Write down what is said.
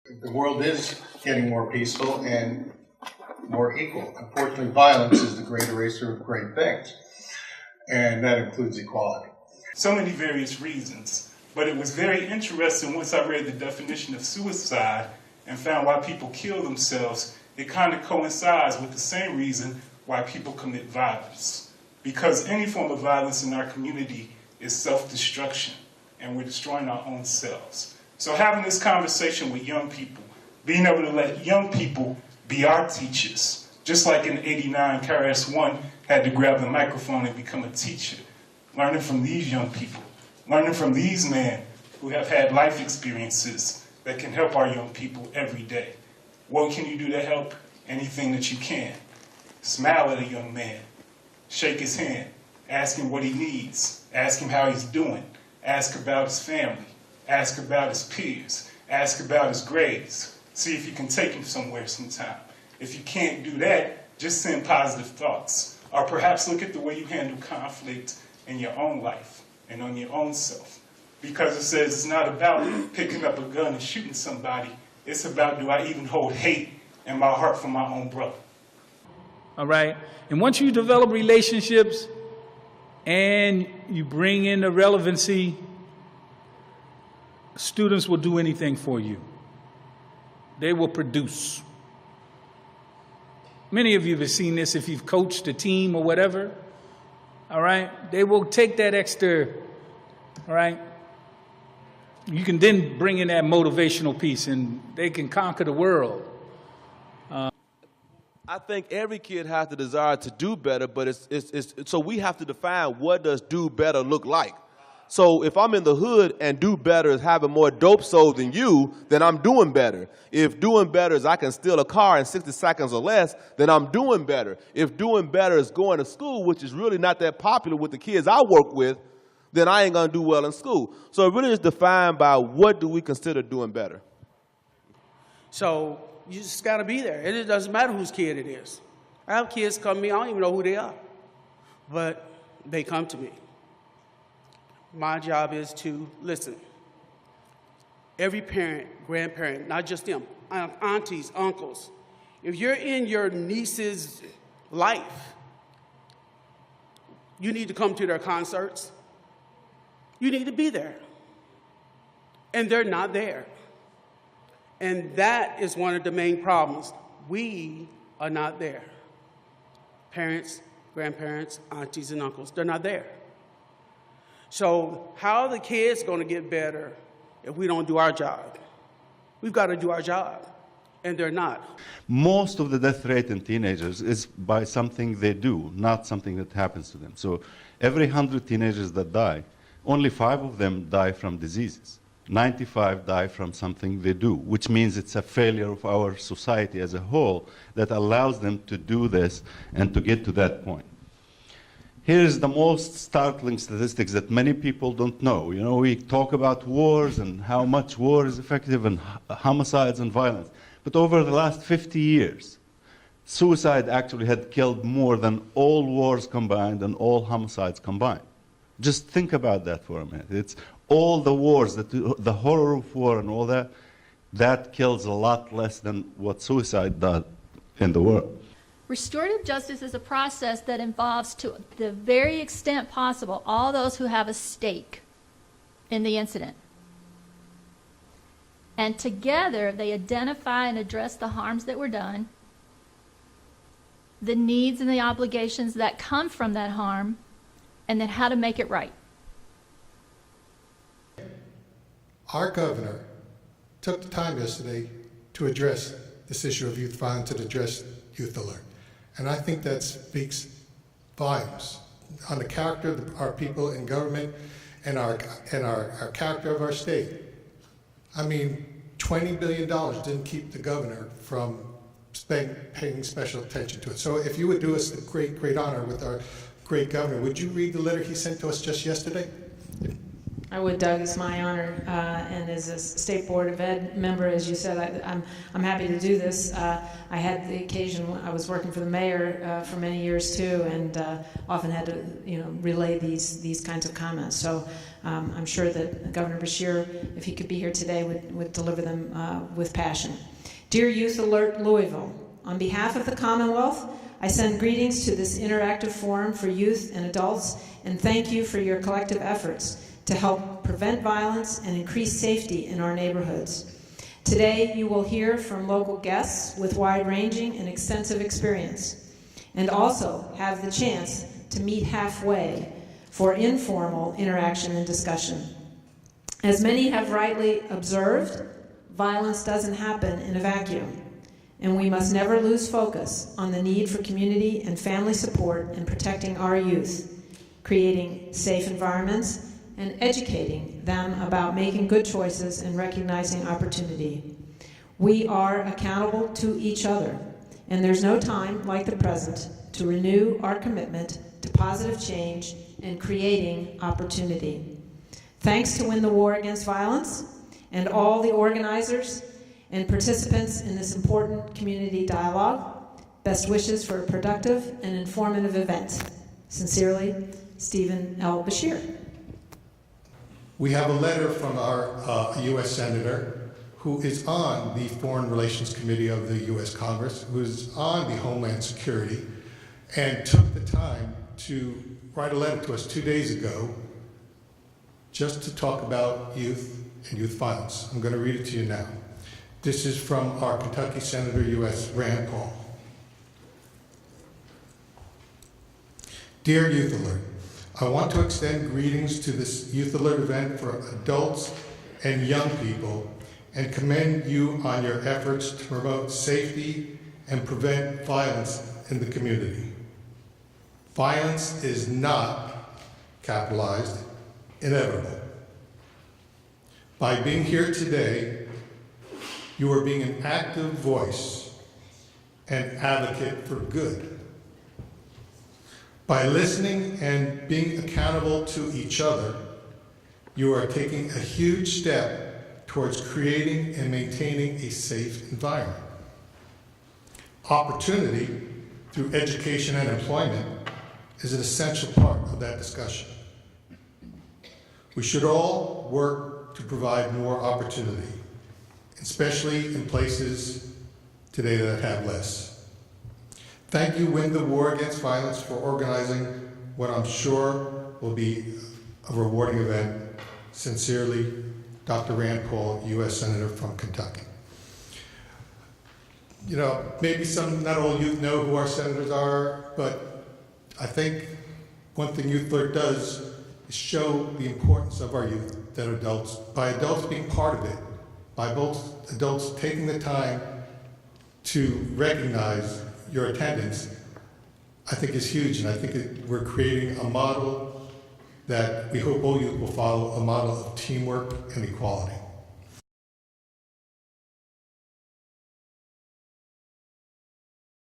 The world is getting more peaceful and more equal. Unfortunately, violence is the great eraser of great things, and that includes equality. So many various reasons, but it was very interesting once I read the definition of suicide and found why people kill themselves. It kind of coincides with the same reason why people commit violence. Because any form of violence in our community is self-destruction, and we're destroying our own selves. So having this conversation with young people, being able to let young people be our teachers, just like in '89, KRS-One had to grab the microphone and become a teacher, learning from these young people, learning from these men who have had life experiences that can help our young people every day. What can you do to help? Anything that you can. Smile at a young man, shake his hand, ask him what he needs, ask him how he's doing, ask about his family, ask about his peers, ask about his grades, see if you can take him somewhere sometime. If you can't do that, just send positive thoughts. Or perhaps look at the way you handle conflict in your own life and on your own self. Because it says it's not about picking up a gun and shooting somebody. It's about, do I even hold hate in my heart for my own brother? All right? And once you develop relationships and you bring in the relevancy, students will do anything for you. They will produce. Many of you have seen this if you've coached a team or whatever. All right? They will take that extra, all right? You can then bring in that motivational piece and they can conquer the world. I think every kid has the desire to do better, but so we have to define what does do better look like. So if I'm in the hood and do better is having more dope sold than you, then I'm doing better. If doing better is I can steal a car in 60 seconds or less, then I'm doing better. If doing better is going to school, which is really not that popular with the kids I work with, then I ain't going to do well in school. So it really is defined by what do we consider doing better. So you just got to be there. It doesn't matter whose kid it is. I have kids come to me, I don't even know who they are, but they come to me. My job is to listen. Every parent, grandparent, not just them, aunties, uncles, if you're in your niece's life, you need to come to their concerts. You need to be there. And they're not there. And that is one of the main problems. We are not there. Parents, grandparents, aunties, and uncles, they're not there. So how are the kids going to get better if we don't do our job? We've got to do our job, and they're not. Most of the death rate in teenagers is by something they do, not something that happens to them. So every 100 teenagers that die, only 5 of them die from diseases. 95 die from something they do, which means it's a failure of our society as a whole that allows them to do this and to get to that point. Here's the most startling statistics that many people don't know. You know, we talk about wars and how much war is effective and homicides and violence. But over the last 50 years, suicide actually had killed more than all wars combined and all homicides combined. Just think about that for a minute. It's all the wars, the horror of war and all that, that kills a lot less than what suicide does in the world. Restorative justice is a process that involves, to the very extent possible, all those who have a stake in the incident. And together, they identify and address the harms that were done, the needs and the obligations that come from that harm, and then how to make it right. Our governor took the time yesterday to address this issue of youth violence and address YouthAlert. And I think that speaks volumes on the character of our people in government and our character of our state. I mean, $20 billion didn't keep the governor from paying special attention to it. So if you would do us a great honor with our great governor, would you read the letter he sent to us just yesterday? I would, Doug. It's my honor, and as a State Board of Ed member, as you said, I'm happy to do this. I had the occasion when I was working for the mayor for many years too, and often had to, relay these kinds of comments. So I'm sure that Governor Beshear, if he could be here today, would deliver them with passion. Dear Youth Alert Louisville, on behalf of the Commonwealth, I send greetings to this interactive forum for youth and adults, and thank you for your collective efforts to help prevent violence and increase safety in our neighborhoods. Today, you will hear from local guests with wide-ranging and extensive experience, and also have the chance to meet halfway for informal interaction and discussion. As many have rightly observed, violence doesn't happen in a vacuum, and we must never lose focus on the need for community and family support in protecting our youth, creating safe environments, and educating them about making good choices and recognizing opportunity. We are accountable to each other, and there's no time like the present to renew our commitment to positive change and creating opportunity. Thanks to Win the War Against Violence and all the organizers and participants in this important community dialogue. Best wishes for a productive and informative event. Sincerely, Stephen L. Beshear. We have a letter from our U.S. Senator who is on the Foreign Relations Committee of the U.S. Congress, who is on the Homeland Security, and took the time to write a letter to us 2 days ago just to talk about youth and youth violence. I'm going to read it to you now. This is from our Kentucky Senator, U.S. Rand Paul. Dear Youth Alert, I want to extend greetings to this Youth Alert event for adults and young people and commend you on your efforts to promote safety and prevent violence in the community. Violence is not, capitalized, inevitable. By being here today, you are being an active voice and advocate for good. By listening and being accountable to each other, you are taking a huge step towards creating and maintaining a safe environment. Opportunity through education and employment is an essential part of that discussion. We should all work to provide more opportunity, especially in places today that have less. Thank you, Win the War Against Violence, for organizing what I'm sure will be a rewarding event. Sincerely, Dr. Rand Paul, U.S. Senator from Kentucky. Maybe not all youth know who our senators are, but I think one thing Youth Alert does is show the importance of our youth, that adults, by adults being part of it, by both adults taking the time to recognize your attendance, I think is huge, and I think we're creating a model that we hope all youth will follow, a model of teamwork and equality.